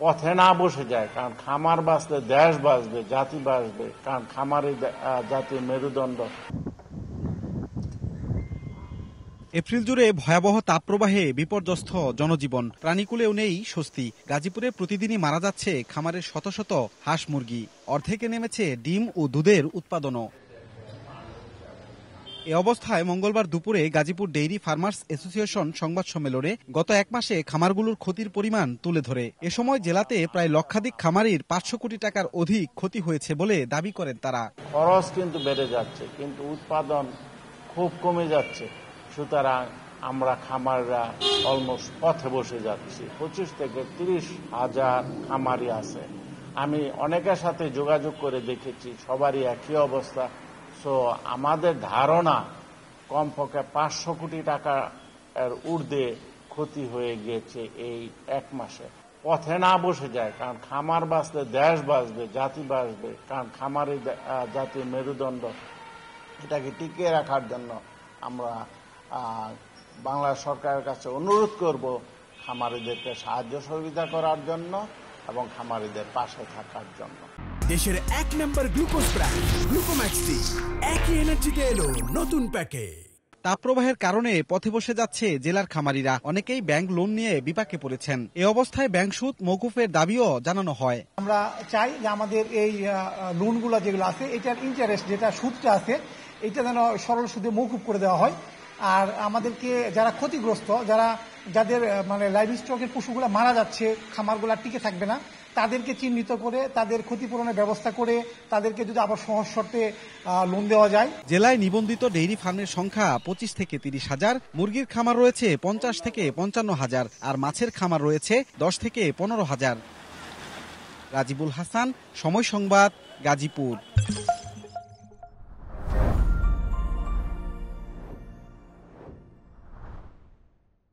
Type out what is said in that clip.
পথে না বসে যায়। কারণ খামার বাঁচলে দেশ বাঁচবে, জাতি বাঁচবে, কারণ খামারই জাতির মেরুদণ্ড। এপ্রিল জুড়ে ভয়াবহ তাপপ্রবাহে বিপর্যস্ত জনজীবন, প্রাণীকুলেও নেই স্বস্তি। গাজীপুরে প্রতিদিনই মারা যাচ্ছে খামারের শত শত হাঁস মুরগি, অর্ধেকে নেমেছে ডিম ও দুধের উৎপাদনও। এ অবস্থায় মঙ্গলবার দুপুরে গাজীপুর ডেইরি ফার্মার্স অ্যাসোসিয়েশন সংবাদ সম্মেলনে গত এক মাসে খামারগুলোর ক্ষতির পরিমাণ তুলে ধরে। এ সময় জেলাতে প্রায় লক্ষাধিক খামারির 500 কোটি টাকার অধিক ক্ষতি হয়েছে বলে দাবি করেন তারা। খরচ কিন্তু বেড়ে যাচ্ছে, কিন্তু উৎপাদন খুব কমে যাচ্ছে। সুতরাং আমরা খামাররা অলমোস্ট পথে বসে যাচ্ছি। 25 থেকে 30 হাজার খামারি আছে। আমি অনেকের সাথে যোগাযোগ করে দেখেছি, সবারই একই অবস্থা। সো আমাদের ধারণা কমপক্ষে 500 কোটি টাকা এর ঊর্ধ্বে ক্ষতি হয়ে গিয়েছে এই এক মাসে। পথে না বসে যায়, কারণ খামার বাঁচলে দেশ বাঁচবে, জাতি বাঁচবে, কারণ খামারই জাতির মেরুদণ্ড। এটাকে টিকিয়ে রাখার জন্য আমরা বাংলা সরকারের কাছে অনুরোধ করব খামারিদেরকে সাহায্য সহযোগিতা করার জন্য এবং খামারিদের পাশে থাকার জন্য। দেশের 1 নম্বর গ্লুকোজ ব্র্যান্ড গ্লুকোম্যাক্সটি একই এনার্জিতে এলো নতুন প্যাকে। তাপপ্রবাহের কারণে পথে বসে যাচ্ছে জেলার খামারিরা, অনেকেই ব্যাংক লোন নিয়ে বিপাকে পড়েছেন। এ অবস্থায় ব্যাংক সুদ মওকুফের দাবিও জানানো হয়। আমরা চাই যে আমাদের এই লোনগুলো যেগুলো আছে, এটার ইন্টারেস্ট যেটা সুদটা আছে, এটা যেন সরল সুদে মওকুফ করে দেওয়া হয়। আর আমাদেরকে যারা ক্ষতিগ্রস্ত, যাদের মানে লাইভ স্টকের পশুগুলো মারা যাচ্ছে, খামারগুলো টিকে থাকবে না, তাদেরকে চিহ্নিত করে তাদের ক্ষতিপূরণের ব্যবস্থা করে তাদেরকে যদি আবার সহজ শর্তে লোন দেওয়া যায়। জেলায় নিবন্ধিত ডেইরি ফার্মের সংখ্যা 25 থেকে 30 হাজার, মুরগির খামার রয়েছে 50 থেকে 55 হাজার, আর মাছের খামার রয়েছে 10 থেকে 15 হাজার। রাজিবুল হাসান, সময় সংবাদ, গাজীপুর।